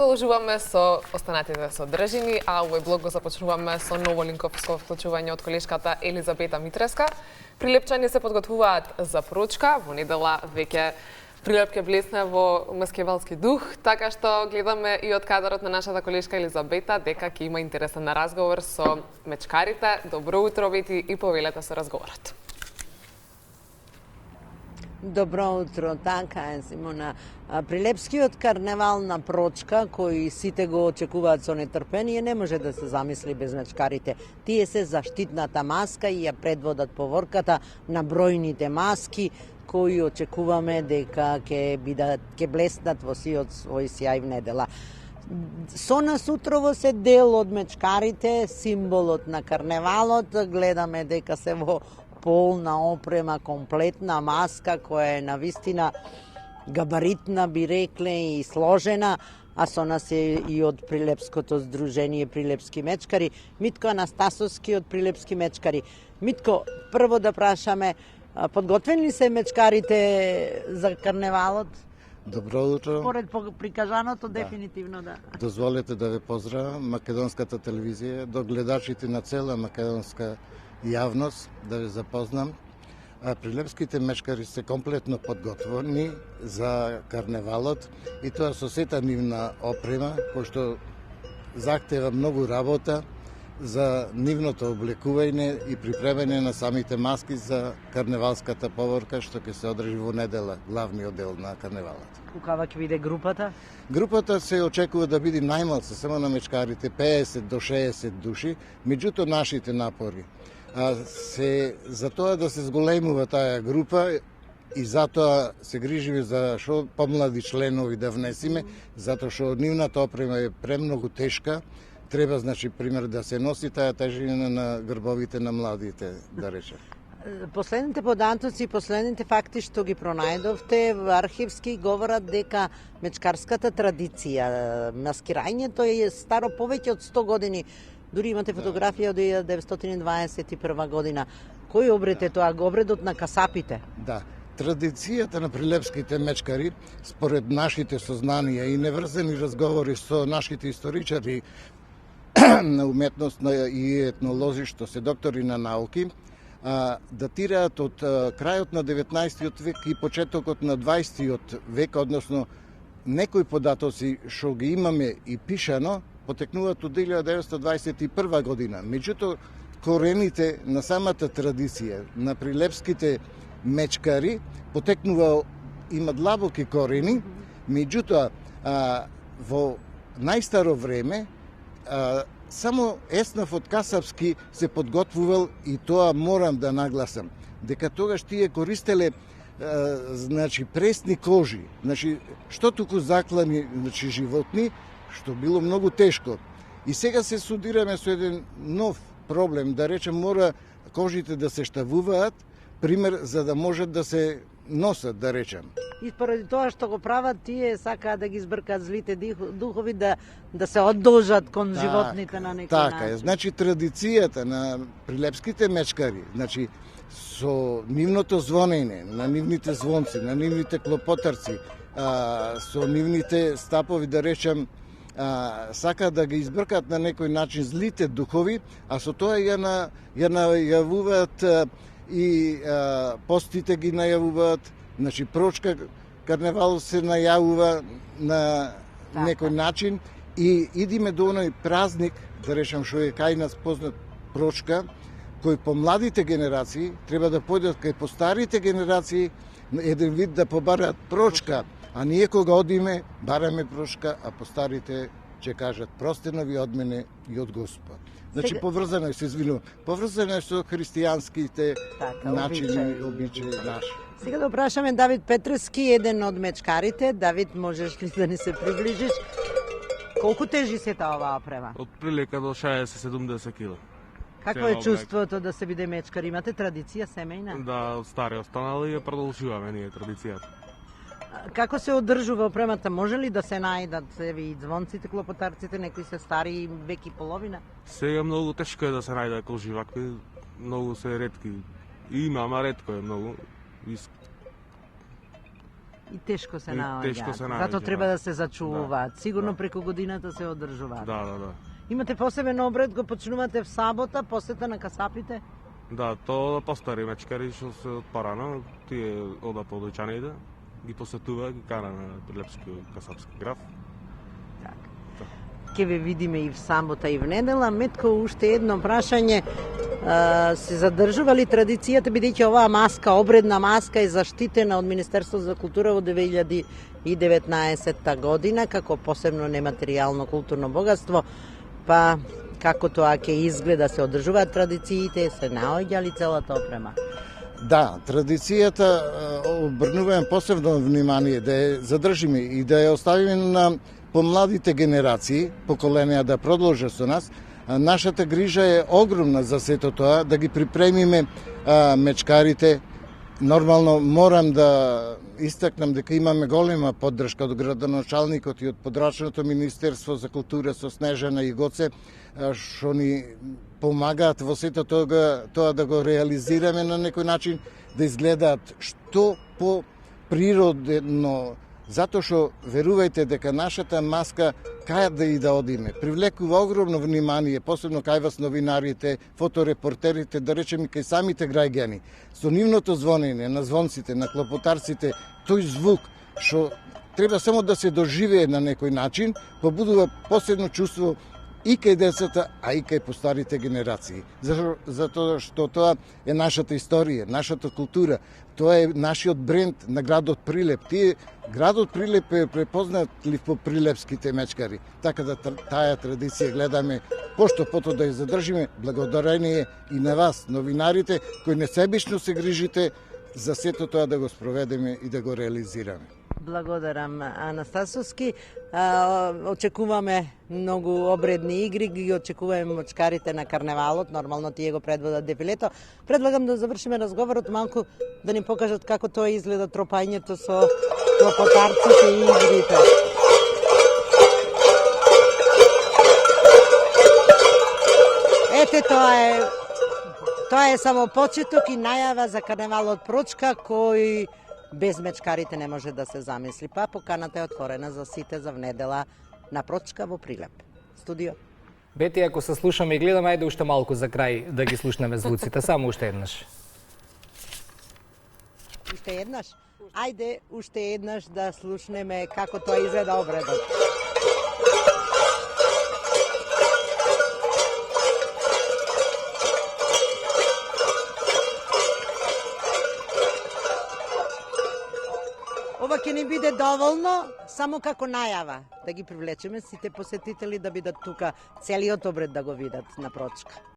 Продолжуваме со останатите содржини, а овој блог го започнуваме со ново линковско вклучување од колешката Елизабета Митреска. Прилепчани се подготвуваат за прочка, во недела веќе прилепке блесне во маскевалски дух, така што гледаме и од кадарот на нашата колешка Елизабета дека ќе има интересен разговор со мечкарите. Добро утро, Бети, и повелете со разговорот. Добро утро, така е, Симона. Прилепскиот карневал на прочка, кој сите го очекуваат со нетрпение, не може да се замисли без мечкарите. Тие се заштитната маска и ја предводат поворката на бројните маски кои очекуваме дека ќе блеснат во сиот свој сјај в недела. Со нас утрово се дел од мечкарите, символот на карневалот. Гледаме дека се во полна опрема, комплетна маска која е навистина габаритна, би рекле, и сложена, а со нас е и од Прилепското здружение Прилепски мечкари, Митко Анастасовски од Прилепски мечкари. Митко, прво да прашаме, подготвени ли се мечкарите за карневалот? Добро утро. Според прикажаното, дефинитивно да. Дозволете да ве поздравам, македонската телевизија, до гледачите на цела македонска јавност, да ве запознам. Прилепските мечкари се комплетно подготвени за карневалот и тоа со сета нивна опрема, кој што захтева многу работа за нивното облекување и припремање на самите маски за карневалската поворка што ќе се одржи во недела, главниот дел на карневалот. Кукава ќе биде групата? Групата се очекува да биде најмалку само на мечкарите 50 до 60 души, меѓуто нашите напори се за тоа да се зголемува таа група и затоа се грижиме за што помлади членови да внесиме, затоа што нивната опрема е премногу тешка. Треба, значи, пример, да се носи таа тежина на грбовите на младите, да речем. Последните податоци и последните факти што ги пронајдовте архивски говорат дека мечкарската традиција, маскирањето е старо повеќе од 100 години. Дури имате фотографија од 1921 година. Кој обред е тоа? Обредот на касапите? Да. Традицијата на прилепските мечкари, според нашите сознанија и неврзени разговори со нашите историчари на уметност и етнолози, што се доктори на науки, датираат од крајот на 19 век и почетокот на 20 век, односно некои податоци што ги имаме и пишано, потекнуваат од 1921 година. Меѓуто, корените на самата традиција на прилепските мечкари потекнува, има длабоки корени, меѓутоа во најстаро време само Еснав од Касапски се подготвувал, и тоа морам да нагласам, дека тогаш тие користеле значи пресни кожи, значи што туку заклани, значи животни, што било многу тешко. И сега се судираме со еден нов проблем, да речем, мора кожите да се штавуваат, пример, за да можат да се носат, да речем. И поради тоа што го прават, тие сакаат да ги избркаат злите духови, да се одолжат кон животните на некој начин. Така е, значи традицијата на прилепските мечкари, значи со нивното звонење, на нивните звонци, на нивните клопотарци, со нивните стапови, да речем, сакаат да ги избркаат на некој начин злите духови, а со тоа ја најавуваат и постите ги најавуваат, значи прочка карневал се најавува на некој начин и идиме до оној празник, да речем, што е кај нас познат прочка, кој по младите генерации треба да појдат кај по старите генерации еден вид да побараат прочка, а ние кога одиме бараме прочка, а по старите ќе кажат простено ви од мене и од Господ. Значи поврзано е, се извинувам, поврзано е со христијанските начини и обичаи наши. Сега да прашаме Давид Петрески, еден од мечкарите. Давид, можеш ли да ни се приближиш? Колку тежи се таа оваа опрема? Од прилика до 60-70 кг. Какво е чувството да се биде мечкар? Имате традиција семејна? Да, од стари останали и продолжуваме ние традицијата. Како се одржува опремата? Може ли да се најдат и звонците, клопотарците, некои се стари век и половина? Сега многу тешко е да се најде кожи вакви, многу се ретки. Има, ама ретко е многу. И тешко се И наоѓаат. тешко се наоѓа, Затоа треба да. да се зачувуваат. Сигурно да. преку годината се одржуваат. Да. Имате посебен обред, го почнувате в сабота, посета на касапите? Да, тоа постари мечкари што се од парано, тие одат од ојчаните, ги посетува, ги кана на Прилепски касапски граф. Ке ве видиме и в сабота и в недела. Метко, уште едно прашање. Се задржува ли традицијата, бидејќи оваа маска, обредна маска е заштитена од Министерството за култура во 2019 година како посебно нематеријално културно богатство, па како тоа ќе изгледа, се одржуваат традициите, се наоѓа ли целата опрема? Да, традицијата обрнуваме посебно внимание да ја задржиме и да ја оставиме на помладите генерации, поколенија да продолжат со нас. Нашата грижа е огромна за сето тоа, да ги припремиме мечкарите. Нормално морам да истакнам дека имаме голема поддршка од градоначалникот и од подрачното Министерство за култура со Снежана и Гоце, што ни помагаат во сето тоа да го реализираме на некој начин, да изгледаат што по природно, затоа што верувајте дека нашата маска кај да и да одиме привлекува огромно внимание, посебно кај вас новинарите, фоторепортерите, да речеме кај самите граѓани. Со нивното звонење на звонците, на клопотарците, тој звук што треба само да се доживее на некој начин, побудува посебно чувство и кај децата, а и кај постарите генерации. Затоа што тоа е нашата историја, нашата култура, тоа е нашиот бренд на градот Прилеп. Градот Прилеп е препознатлив по прилепските мечкари. Така да таа традиција гледаме пошто пото да ја задржиме, благодарение и на вас, новинарите, кои несебично се грижите за сето тоа да го спроведеме и да го реализираме. Благодарам, Анастасовски. Очекуваме многу обредни игри, ги очекуваме мочкарите на карневалот, нормално тие го предводат дефилето. Предлагам да завршиме разговорот малку да ни покажат како тоа изгледа тропањето со клопотарците и игрите. Ете, тоа е само почеток и најава за карневалот Прочка, кој без мечкарите не може да се замисли. Па поканата е отворена за сите за внедела на Прочка во Прилеп. Студио. Бети, ако се слушаме и гледаме, ајде уште малку за крај да ги слушнеме звуците, само уште еднаш. Уште еднаш? Ајде уште еднаш да слушнеме како тоа изгледа обредот. Ова ќе ни биде доволно само како најава, да ги привлечеме сите посетители да бидат тука целиот обред да го видат на Прочка.